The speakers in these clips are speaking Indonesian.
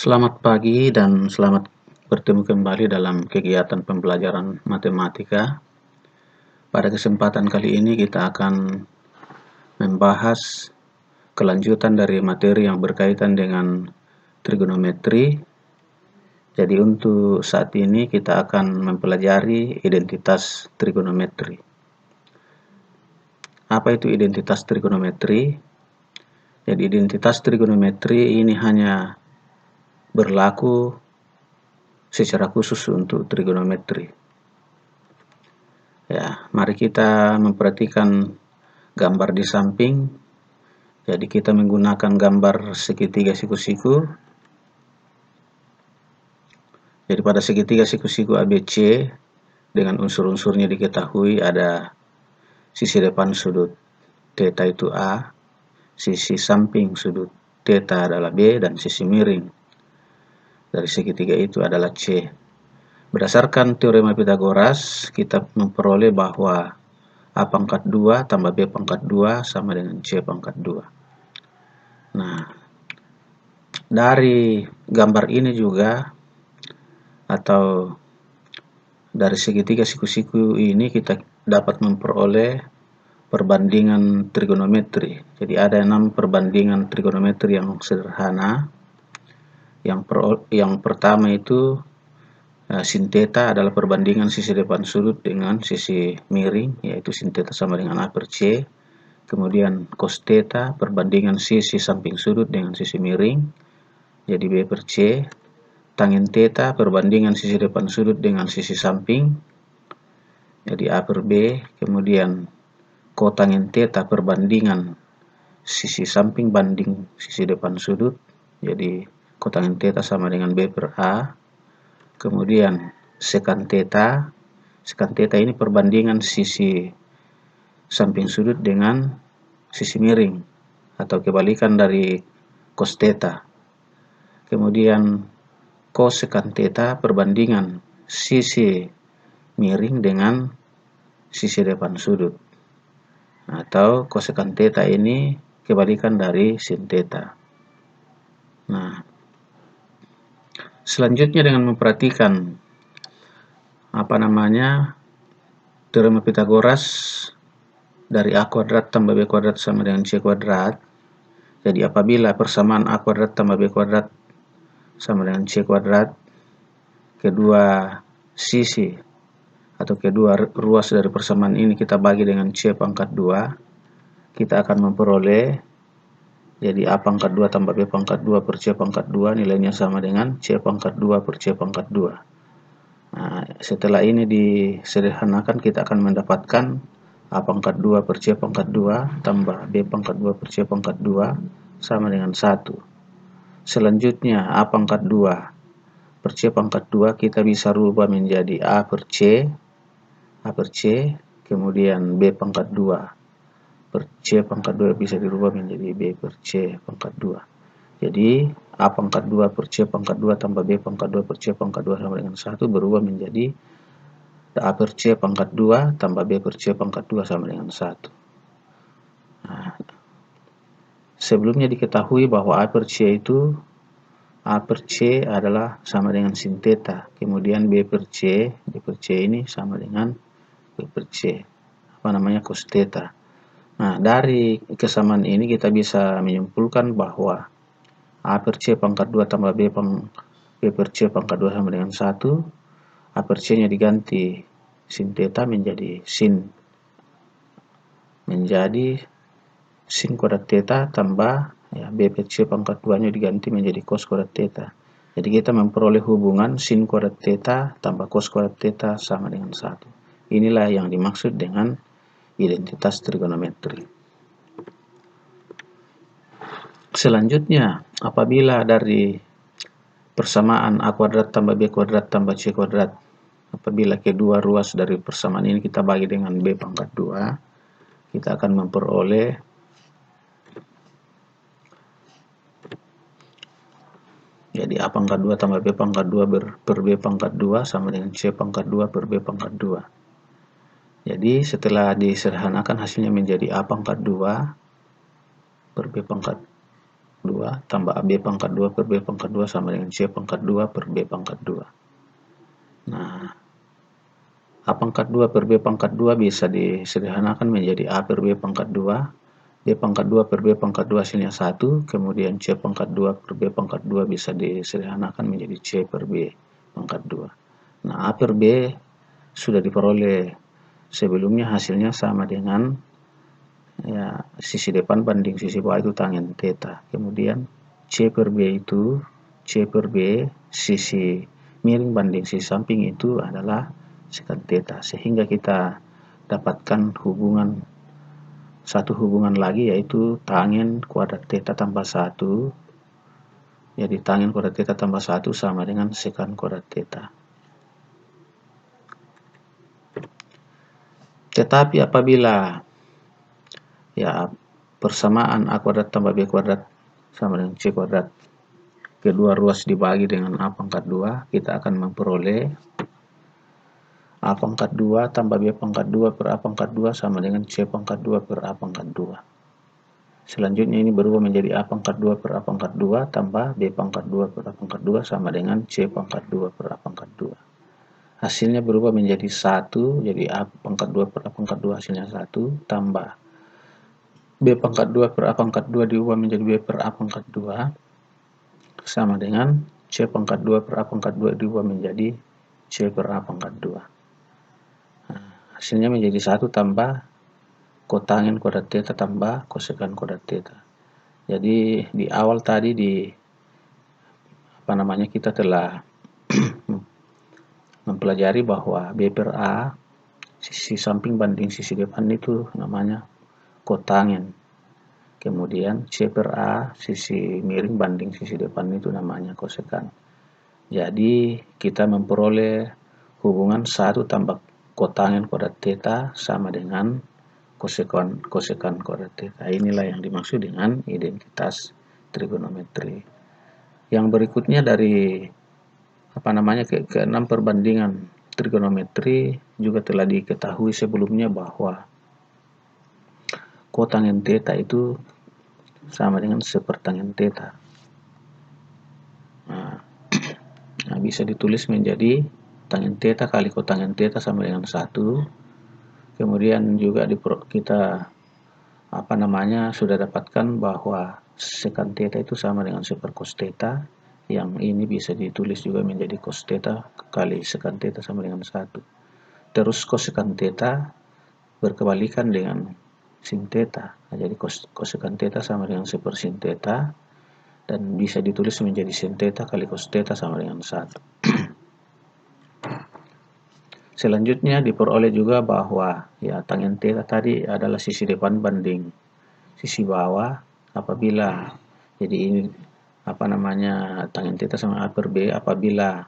Selamat pagi dan selamat bertemu kembali dalam kegiatan pembelajaran matematika. Pada kesempatan kali ini kita akan membahas kelanjutan dari materi yang berkaitan dengan trigonometri. Jadi untuk saat ini kita akan mempelajari identitas trigonometri. Apa itu identitas trigonometri? Jadi identitas trigonometri ini hanya berlaku secara khusus untuk trigonometri. Ya, mari kita memperhatikan gambar di samping. Jadi kita menggunakan gambar segitiga siku-siku. Jadi pada segitiga siku-siku ABC dengan unsur-unsurnya diketahui ada sisi depan sudut theta itu A, sisi samping sudut theta adalah B, dan sisi miring dari segitiga itu adalah C. Berdasarkan teorema Pitagoras, kita memperoleh bahwa A pangkat 2 tambah B pangkat 2 sama dengan C pangkat 2. Nah, dari gambar ini juga, atau dari segitiga siku-siku ini kita dapat memperoleh perbandingan trigonometri. Jadi ada 6 perbandingan trigonometri yang sederhana. Yang pertama itu sin theta adalah perbandingan sisi depan sudut dengan sisi miring, yaitu sin theta sama dengan A per C. Kemudian cos theta perbandingan sisi samping sudut dengan sisi miring, jadi B per C. Tangen theta perbandingan sisi depan sudut dengan sisi samping, jadi A per B. Kemudian kotangen theta perbandingan sisi samping banding sisi depan sudut, jadi kotangen theta sama dengan B per A. Kemudian sekan theta ini perbandingan sisi samping sudut dengan sisi miring atau kebalikan dari cos theta. Kemudian cos sekan theta perbandingan sisi miring dengan sisi depan sudut, atau cos sekan theta ini kebalikan dari sin theta. Nah, selanjutnya dengan memperhatikan teorema Pitagoras dari A kuadrat tambah B kuadrat sama dengan C kuadrat. Jadi apabila persamaan A kuadrat tambah B kuadrat sama dengan C kuadrat, kedua sisi atau kedua ruas dari persamaan ini kita bagi dengan C pangkat 2, kita akan memperoleh jadi A pangkat 2 tambah B pangkat 2 per C pangkat 2 nilainya sama dengan C pangkat 2 per C pangkat 2. Nah, setelah ini disederhanakan kita akan mendapatkan A pangkat 2 per C pangkat 2 tambah B pangkat 2 per C pangkat 2 sama dengan 1. Selanjutnya A pangkat 2 per C pangkat 2 kita bisa rubah menjadi A per C, kemudian B pangkat 2 per C pangkat 2 bisa dirubah menjadi B per C pangkat 2. Jadi A pangkat 2 per C pangkat 2 tambah B pangkat 2 per C pangkat 2 sama dengan 1 berubah menjadi A per C pangkat 2 tambah B per C pangkat 2 sama dengan 1. Nah, sebelumnya diketahui bahwa A per C adalah sama dengan sin theta. Kemudian B per C ini sama dengan B per C, cos theta. Nah, dari kesamaan ini kita bisa menyimpulkan bahwa A per C pangkat 2 tambah B per C pangkat 2 sama dengan 1. A per C nya diganti sin theta menjadi sin kuadrat theta tambah B per C pangkat 2 nya diganti menjadi cos kuadrat theta. Jadi kita memperoleh hubungan sin kuadrat theta tambah cos kuadrat theta sama dengan 1. Inilah yang dimaksud dengan identitas trigonometri. Selanjutnya, apabila dari persamaan A kuadrat tambah B kuadrat tambah C kuadrat, apabila kedua ruas dari persamaan ini kita bagi dengan B pangkat 2, kita akan memperoleh jadi A pangkat 2 tambah B pangkat 2 per B pangkat 2 sama dengan C pangkat 2 per B pangkat 2. Jadi setelah disederhanakan hasilnya menjadi A pangkat 2 per B pangkat 2 tambah AB pangkat 2 per B pangkat 2 sama dengan C pangkat 2 per B pangkat 2. Nah, A pangkat 2 per B pangkat 2 bisa disederhanakan menjadi A per B pangkat 2, B pangkat 2 per B pangkat 2 hasilnya 1, kemudian C pangkat 2 per B pangkat 2 bisa disederhanakan menjadi C per B pangkat 2. Nah, A per B sudah diperoleh sebelumnya, hasilnya sama dengan ya sisi depan banding sisi bawah itu tangen theta. Kemudian C per B itu, C per B sisi miring banding sisi samping itu adalah sekant theta, sehingga kita dapatkan satu hubungan lagi, yaitu tangen kuadrat theta tambah 1. Jadi tangen kuadrat theta tambah 1 sama dengan sekant kuadrat theta. Tetapi apabila ya persamaan A kuadrat tambah B kuadrat sama dengan C kuadrat, kedua ruas dibagi dengan A pangkat 2, kita akan memperoleh A pangkat 2 tambah B pangkat 2 per A pangkat 2 sama dengan C pangkat 2 per A pangkat 2. Selanjutnya ini berubah menjadi A pangkat 2 per A pangkat 2 tambah B pangkat 2 per A pangkat 2 sama dengan C pangkat 2 per A pangkat 2. Hasilnya berubah menjadi 1, jadi A pangkat 2 per A pangkat 2 hasilnya 1, tambah B pangkat 2 per A pangkat 2 diubah menjadi B per A pangkat 2 sama dengan C pangkat 2 per A pangkat 2 diubah menjadi C per A pangkat 2. Hasilnya menjadi 1 tambah kotangen kuadrat theta tambah kosekant kuadrat theta. Jadi di awal tadi kita telah mempelajari bahwa B per A sisi samping banding sisi depan itu namanya kotangen. Kemudian C per A sisi miring banding sisi depan itu namanya kosekant. Jadi kita memperoleh hubungan 1 tambah kotangen kuadrat theta sama dengan kosekant kuadrat theta. Inilah yang dimaksud dengan identitas trigonometri. Yang berikutnya dari keenam perbandingan trigonometri juga telah diketahui sebelumnya bahwa kotangen theta itu sama dengan sepertangen theta. Nah, bisa ditulis menjadi tangen theta kali kotangen theta sama dengan 1. Kemudian juga kita sudah dapatkan bahwa sekant theta itu sama dengan seper cos theta, yang ini bisa ditulis juga menjadi cos theta kali sekant theta sama dengan 1. Terus kosekant theta berkebalikan dengan sin theta, jadi kosekant theta sama dengan seper sin theta, dan bisa ditulis menjadi sin theta kali cos theta sama dengan 1. Selanjutnya diperoleh juga bahwa ya tangen theta tadi adalah sisi depan banding sisi bawah apabila jadi ini tangen theta sama A per B apabila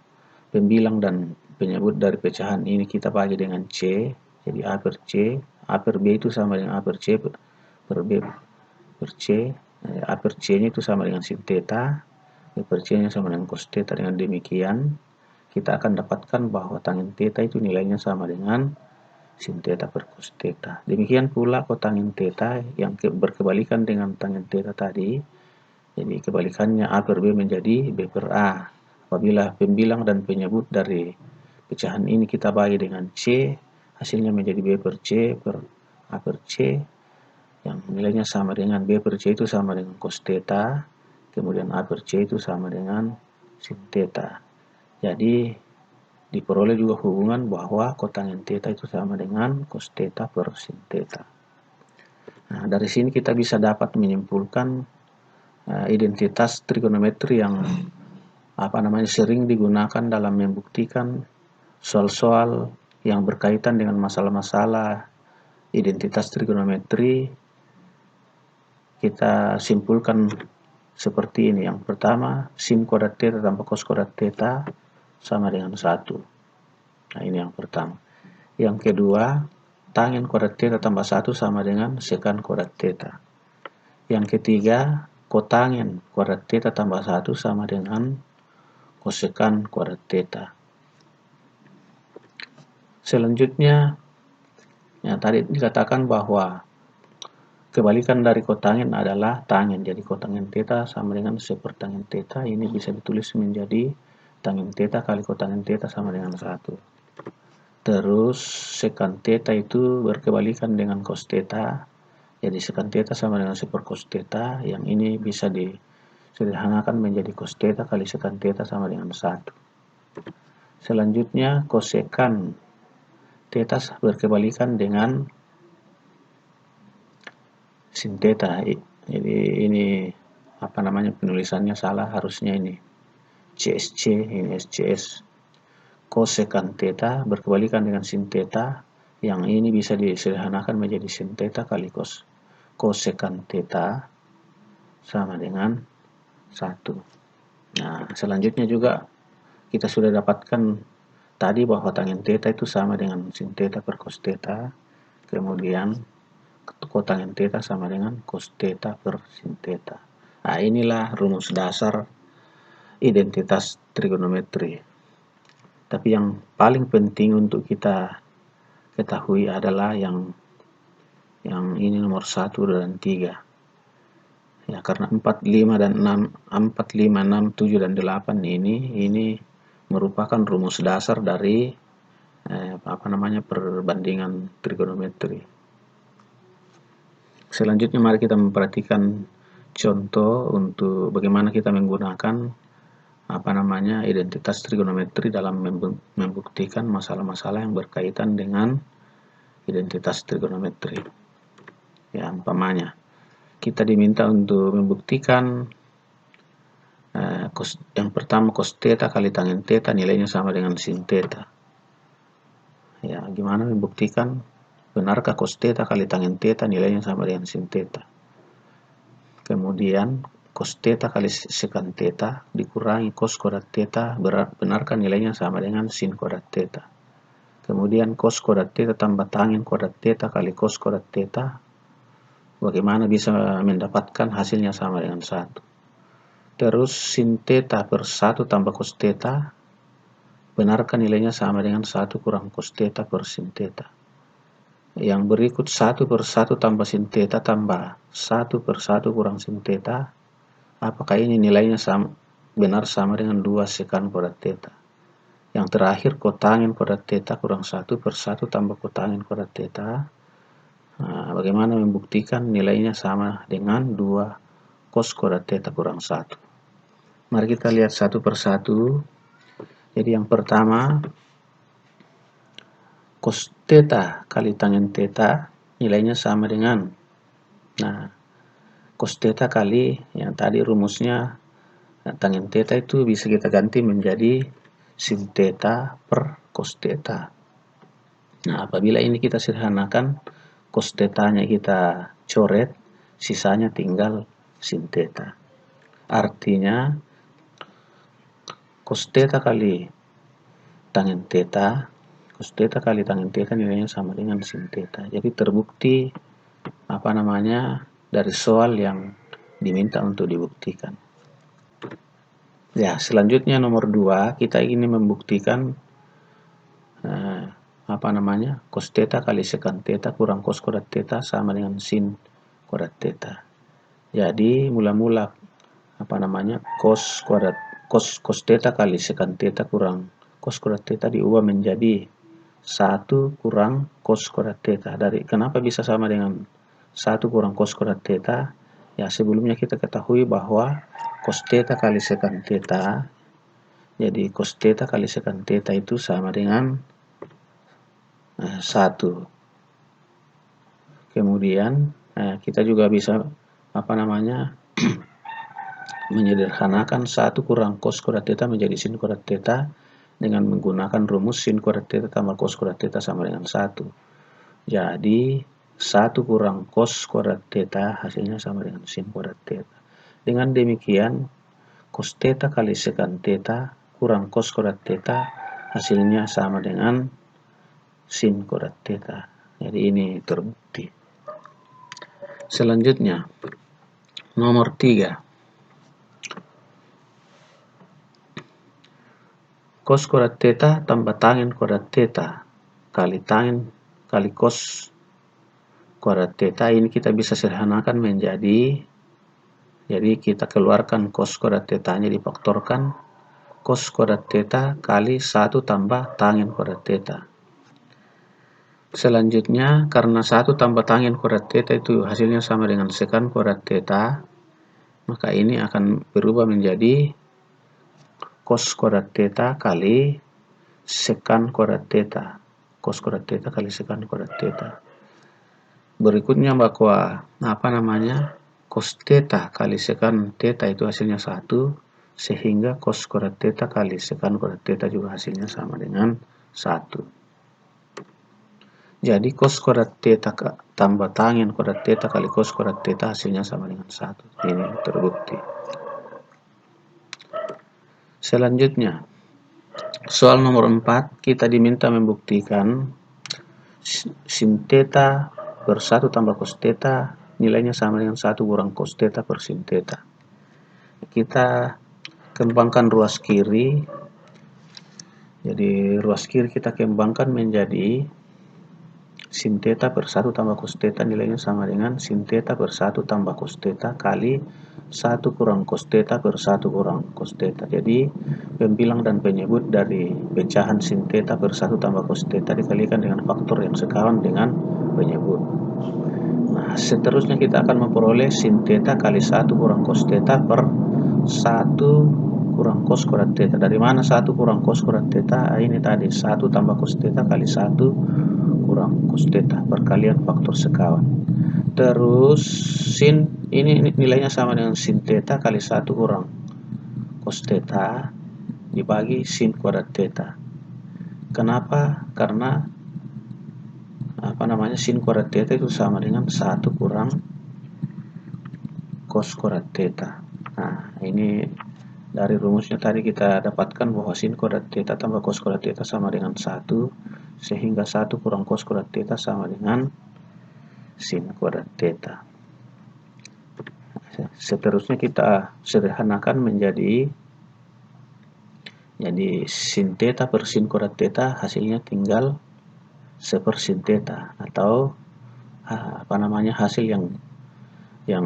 pembilang dan penyebut dari pecahan ini kita bagi dengan C, jadi A per C, A per B itu sama dengan A per C per B per C, A per C nya itu sama dengan sin theta, B per C nya sama dengan cos theta. Dengan demikian kita akan dapatkan bahwa tangen theta itu nilainya sama dengan sin theta per cos theta. Demikian pula kotangen theta yang berkebalikan dengan tangen theta tadi. Jadi kebalikannya A per B menjadi B per A. Apabila pembilang dan penyebut dari pecahan ini kita bagi dengan C, hasilnya menjadi B per C per A per C, yang nilainya sama dengan B per C itu sama dengan cos theta, kemudian A per C itu sama dengan sin theta. Jadi diperoleh juga hubungan bahwa kotangen theta itu sama dengan cos theta per sin theta. Nah, dari sini kita bisa dapat menyimpulkan identitas trigonometri yang sering digunakan dalam membuktikan soal-soal yang berkaitan dengan masalah-masalah identitas trigonometri. Kita simpulkan seperti ini. Yang pertama, sin kuadrat theta tambah cos kuadrat theta sama dengan 1. Nah, ini yang pertama. Yang kedua, tangen kuadrat theta tambah 1 sama dengan sekant kuadrat theta. Yang ketiga, kotangen kuadrat theta tambah 1 sama dengan kosekant kuadrat theta. Selanjutnya, tadi dikatakan bahwa kebalikan dari kotangen adalah tangen. Jadi kotangen theta sama dengan sepertangen theta. Ini bisa ditulis menjadi tangen theta kali kotangen theta sama dengan 1. Terus sekan theta itu berkebalikan dengan cos theta. Jadi sekan theta sama dengan super cos theta. Yang ini bisa disederhanakan menjadi cos theta kali sekan theta sama dengan 1. Selanjutnya kosekan theta berkebalikan dengan sin theta. Jadi ini penulisannya salah, harusnya ini CSC, ini SCS. Kosekan theta berkebalikan dengan sin theta. Yang ini bisa disederhanakan menjadi sin theta kali kosekan theta sama dengan 1. Nah, selanjutnya juga kita sudah dapatkan tadi bahwa tangen theta itu sama dengan sin theta per cos theta. Kemudian kotangen theta sama dengan cos theta per sin theta. Nah, inilah rumus dasar identitas trigonometri. Tapi yang paling penting untuk kita ketahui adalah yang ini nomor 1 dan 3. Ya, karena 4, 5 dan 6, 4, 5, 6, 7 dan 8 ini merupakan rumus dasar dari perbandingan trigonometri. Selanjutnya mari kita memperhatikan contoh untuk bagaimana kita menggunakan identitas trigonometri dalam membuktikan masalah-masalah yang berkaitan dengan identitas trigonometri. Ya, umpamanya kita diminta untuk membuktikan yang pertama cos theta kali tangen theta nilainya sama dengan sin theta. Ya, gimana membuktikan benarkah cos theta kali tangen theta nilainya sama dengan sin theta? Kemudian cos theta kali sekan theta dikurangi cos kuadrat theta, benarkah nilainya sama dengan sin kuadrat theta? Kemudian cos kuadrat theta tambah tangen kuadrat theta kali cos kuadrat theta, bagaimana bisa mendapatkan hasilnya sama dengan 1? Terus sin theta per 1 tambah cos theta, benarkah nilainya sama dengan 1 kurang cos theta per sin theta? Yang berikut 1 per 1 tambah sin theta tambah 1 per 1 kurang sin theta, apakah ini nilainya benar sama dengan 2 sekan kuadrat theta? Yang terakhir kotangen kuadrat theta kurang 1 per 1 tambah kotangen kuadrat theta. Nah, bagaimana membuktikan nilainya sama dengan 2 cos kuadrat theta kurang 1? Mari kita lihat satu per satu. Jadi yang pertama cos theta kali tangen theta nilainya sama dengan, nah, cos theta kali yang tadi rumusnya tangen theta itu bisa kita ganti menjadi sin theta per cos theta. Nah, apabila ini kita sederhanakan, cos theta-nya kita coret, sisanya tinggal sin theta. Artinya cos theta kali tangen theta, cos theta kali tangen theta nilainya sama dengan sin theta. Jadi terbukti dari soal yang diminta untuk dibuktikan. Ya, selanjutnya nomor 2, kita ingin membuktikan cos theta kali sekan theta kurang cos kuadrat theta sama dengan sin kuadrat theta. Jadi mula-mula cos theta kali sekan theta kurang cos kuadrat theta diubah menjadi 1 kurang cos kuadrat theta. Kenapa bisa sama dengan 1 kurang cos kuadrat theta? Ya, sebelumnya kita ketahui bahwa cos theta kali sekan theta, jadi cos theta kali sekan theta itu sama dengan 1. Kemudian kita juga bisa menyederhanakan 1 kurang cos kuadrat theta menjadi sin kuadrat theta dengan menggunakan rumus sin kuadrat theta tambah cos kuadrat theta sama dengan 1. Jadi 1 kurang cos kuadrat theta hasilnya sama dengan sin kuadrat theta. Dengan demikian cos theta kali sekan theta kurang cos kuadrat theta hasilnya sama dengan sin kuadrat theta. Jadi ini terbukti. Selanjutnya nomor 3, cos kuadrat theta tambah tangen kuadrat theta kali tangen kali cos kuadrat theta ini kita bisa sederhanakan menjadi, jadi kita keluarkan cos kuadrat theta-nya difaktorkan cos kuadrat theta kali 1 tambah tangent kuadrat theta. Selanjutnya, karena 1 tambah tangent kuadrat theta itu hasilnya sama dengan sekan kuadrat theta, maka ini akan berubah menjadi cos kuadrat theta kali sekan kuadrat theta. Cos kuadrat theta kali sekan kuadrat theta. Berikutnya bahwa cos theta kali sekan theta itu hasilnya 1, sehingga cos kuadrat theta kali sekan kuadrat theta juga hasilnya sama dengan 1. Jadi cos kuadrat theta tambah tangent kuadrat theta kali cos kuadrat theta hasilnya sama dengan 1. Ini terbukti. Selanjutnya, soal nomor 4, kita diminta membuktikan sin theta per 1 tambah cos theta nilainya sama dengan 1 kurang cos theta per sin theta. Kita kembangkan ruas kiri. Jadi ruas kiri kita kembangkan menjadi sin theta per 1 tambah cos theta nilainya sama dengan sin theta per 1 tambah cos theta kali 1 kurang cos theta per 1 kurang cos theta. Jadi pembilang dan penyebut dari pecahan sin theta per 1 tambah cos theta dikalikan dengan faktor yang sekawan dengan penyebut. Nah, seterusnya kita akan memperoleh sin theta kali 1 kurang cos theta per 1 kurang cos kuadrat theta. Dari mana 1 kurang cos kuadrat theta? Ini tadi 1 tambah cos theta kali 1 kurang cos theta, perkalian faktor sekawan. Terus sin ini nilainya sama dengan sin theta kali 1 kurang cos theta dibagi sin kuadrat theta. Kenapa? Karena sin kuadrat theta itu sama dengan 1 kurang cos kuadrat theta. Nah, ini dari rumusnya tadi kita dapatkan bahwa sin kuadrat theta tambah cos kuadrat theta sama dengan 1, sehingga 1 kurang cos kuadrat theta sama dengan sin kuadrat theta. Seterusnya kita sederhanakan menjadi sin theta per sin kuadrat theta hasilnya tinggal 1 per sin theta, atau hasil yang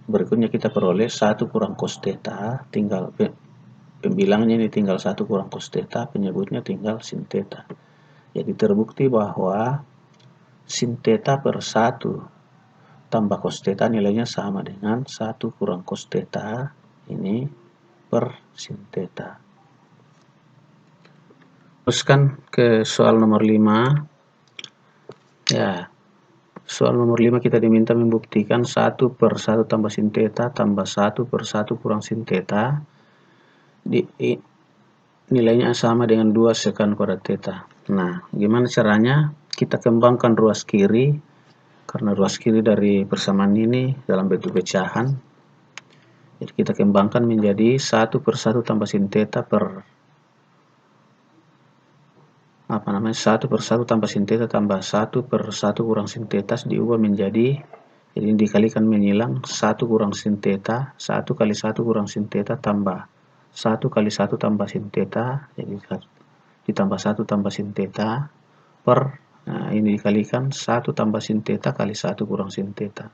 berikutnya kita peroleh 1 kurang cos theta, tinggal pembilangnya ini tinggal 1 kurang cos theta, penyebutnya tinggal sin theta. Jadi terbukti bahwa sin theta per 1 tambah cos theta nilainya sama dengan 1 kurang cos theta ini per sin theta. Teruskan ke soal nomor 5. Ya, soal nomor 5 kita diminta membuktikan 1 per 1 tambah sin theta tambah 1 per 1 kurang sin theta nilainya sama dengan 2 sekan kuadrat theta. Nah, gimana caranya? Kita kembangkan ruas kiri, karena ruas kiri dari persamaan ini dalam bentuk pecahan. Jadi kita kembangkan menjadi 1 per 1 tambah sin theta per 1 per 1 tambah sin theta tambah 1 per 1 kurang sin theta diubah menjadi, jadi dikalikan menyilang 1 kurang sin theta, 1 kali 1 kurang sin theta tambah 1 kali 1 tambah sin theta, jadi ditambah 1 tambah sin theta per, ini dikalikan 1 tambah sin theta kali 1 kurang sin theta.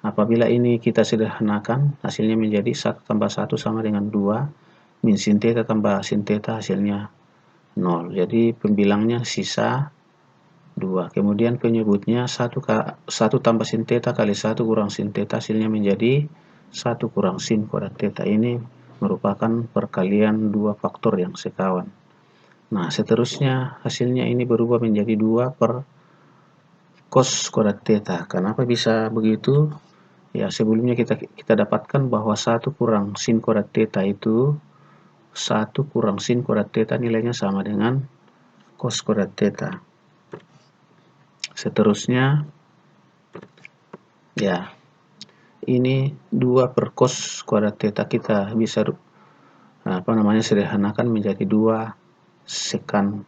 Apabila ini kita sederhanakan, hasilnya menjadi 1 tambah 1 sama dengan 2, min sin theta tambah sin theta hasilnya 0. Jadi pembilangnya sisa 2. Kemudian penyebutnya 1 tambah sin theta kali 1 kurang sin theta hasilnya menjadi 1 kurang sin kuadrat theta. Ini merupakan perkalian 2 faktor yang sekawan. Nah, seterusnya hasilnya ini berubah menjadi 2 per cos kuadrat theta. Kenapa bisa begitu? Ya, sebelumnya kita dapatkan bahwa 1 kurang sin kuadrat theta itu 1 kurang sin kuadrat theta nilainya sama dengan cos kuadrat theta. Seterusnya, ya, ini 2 per cos kuadrat theta kita bisa sederhanakan menjadi 2 sekan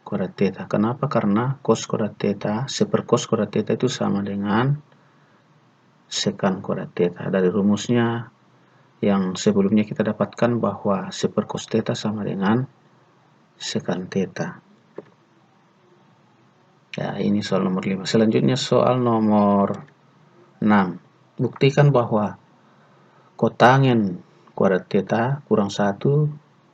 kuadrat theta. Kenapa? Karena cos kuadrat theta, 1 per cos kuadrat theta itu sama dengan sekan kuadrat theta. Dari rumusnya yang sebelumnya kita dapatkan bahwa 1 per cos theta sama dengan sekan theta. Ya, ini soal nomor 5. Selanjutnya soal nomor 6. Buktikan bahwa kotangen kuadrat theta kurang 1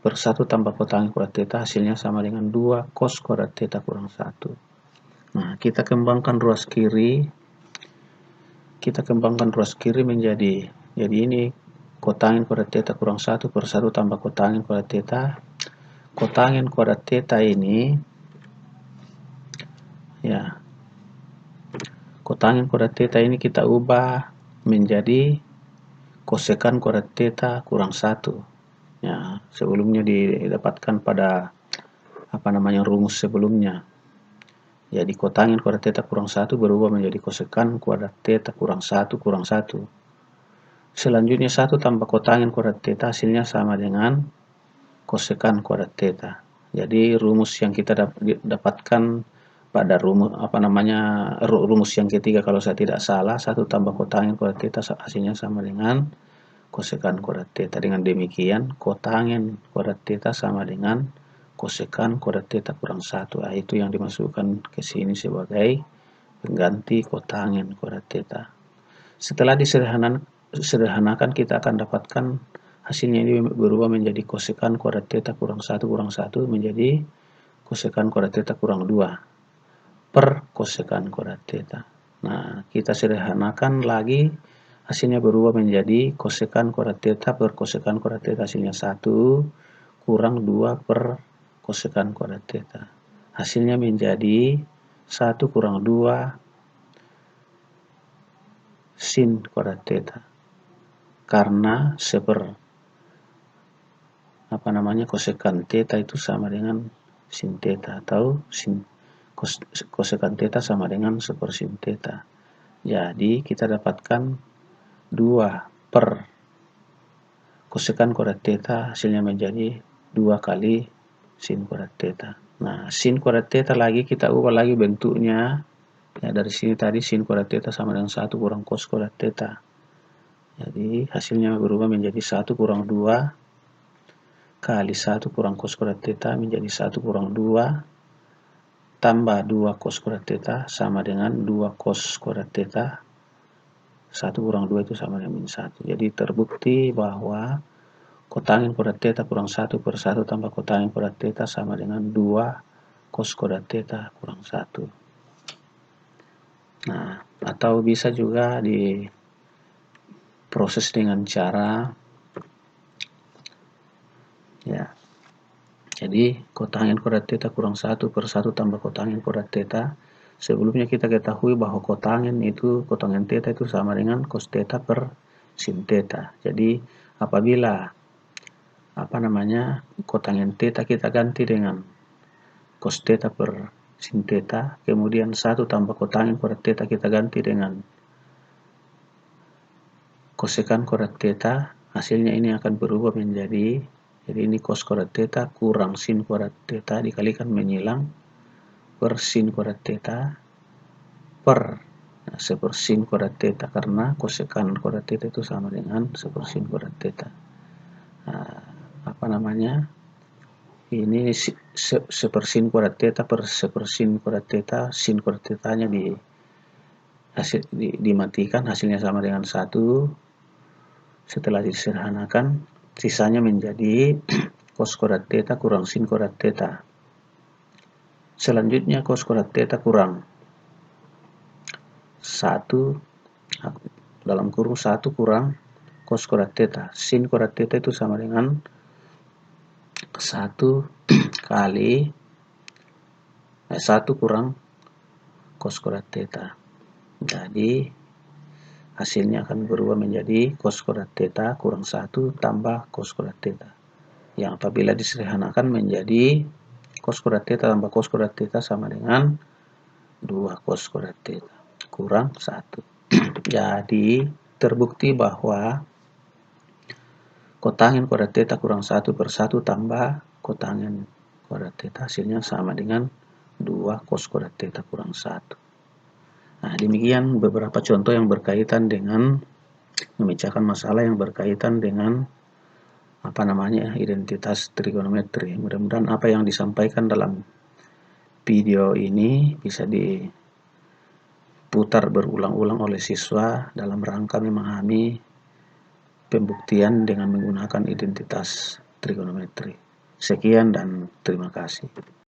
per 1 tambah kotangen kuadrat theta hasilnya sama dengan 2 cos kuadrat theta kurang 1. Nah, kita kembangkan ruas kiri. Menjadi ini kotangen kuadrat theta kurang 1 per 1 tambah kotangen kuadrat theta. Kotangen kuadrat theta ini ya, kotangen kuadrat theta ini kita ubah menjadi kosekan kuadrat theta kurang 1. Ya, sebelumnya didapatkan pada rumus sebelumnya. Jadi kotangen kuadrat theta kurang 1 berubah menjadi kosekan kuadrat theta kurang 1 kurang 1. Selanjutnya 1 tambah kotangen kuadrat theta hasilnya sama dengan kosekan kuadrat theta. Jadi rumus yang kita dapatkan pada rumus yang ketiga kalau saya tidak salah, 1 tambah kotangen kuadrat theta hasilnya sama dengan kosekan kuadrat theta. Dengan demikian kotangen kuadrat theta sama dengan kosekan kuadrat theta kurang 1. Nah, itu yang dimasukkan ke sini sebagai pengganti kotangen kuadrat theta. Setelah disederhanakan kita akan dapatkan hasilnya ini berubah menjadi kosekan kuadrat theta kurang 1 menjadi kosekan kuadrat theta kurang 2 per kosekan kuadrat theta. Nah, kita sederhanakan lagi, hasilnya berubah menjadi kosekan kuadrat theta per kosekan kuadrat theta hasilnya 1 kurang 2 per kosekan kuadrat theta. Hasilnya menjadi 1 kurang 2 sin kuadrat theta. Karena kosekan theta itu sama dengan sin theta atau kosekan theta sama dengan sin theta. Jadi kita dapatkan 2 per kosekan kuadrat theta hasilnya menjadi 2 kali sin kuadrat theta. Nah, sin kuadrat theta lagi kita ubah lagi bentuknya. Ya, dari sini tadi sin kuadrat theta sama dengan 1 kurang cos kuadrat theta. Jadi hasilnya berubah menjadi 1 kurang 2 kali 1 kurang cos kuadrat theta menjadi 1 kurang 2 tambah 2 cos kuadrat theta sama dengan 2 cos kuadrat theta. 1 kurang 2 itu sama dengan min 1. Jadi terbukti bahwa kotangen kuadrat theta kurang 1 per 1 tambah kotangen kuadrat theta sama dengan 2 cos kuadrat theta kurang 1. Nah, atau bisa juga diproses dengan cara ya. Jadi kotangen kuadrat theta kurang 1 per 1 tambah kotangen kuadrat theta. Sebelumnya kita ketahui bahwa kotangen theta itu sama dengan cos theta per sin theta. Jadi apabila kotangen theta kita ganti dengan cos theta per sin theta, kemudian 1 tambah kotangen kuadrat theta kita ganti dengan kosekan kuadrat theta, hasilnya ini akan berubah menjadi, jadi ini cos kuadrat theta kurang sin kuadrat theta dikalikan menyilang per sin kuadrat theta per sepersin kuadrat theta, karena kosekan kuadrat theta itu sama dengan sepersin kuadrat theta. Ini sepersin kuadrat theta per sepersin kuadrat theta, sin kuadrat thetanya dimatikan, hasilnya sama dengan 1. Setelah disederhanakan, sisanya menjadi cos kuadrat theta kurang sin kuadrat theta. Selanjutnya cos kuadrat theta kurang 1 dalam kurung 1 kurang cos kuadrat theta. Sin kuadrat theta itu sama dengan 1 kali 1 kurang cos kuadrat theta. Jadi hasilnya akan berubah menjadi cos kuadrat theta kurang 1 tambah cos kuadrat theta. Yang apabila disederhanakan menjadi cos kuadrat theta tambah cos kuadrat theta sama dengan 2 cos kuadrat theta kurang 1. Jadi terbukti bahwa kotangen kuadrat theta kurang 1 per 1 tambah kotangen kuadrat theta hasilnya sama dengan 2 cos kuadrat theta kurang 1. Nah, demikian beberapa contoh yang berkaitan dengan memecahkan masalah yang berkaitan dengan identitas trigonometri. Mudah-mudahan apa yang disampaikan dalam video ini bisa diputar berulang-ulang oleh siswa dalam rangka memahami pembuktian dengan menggunakan identitas trigonometri. Sekian dan terima kasih.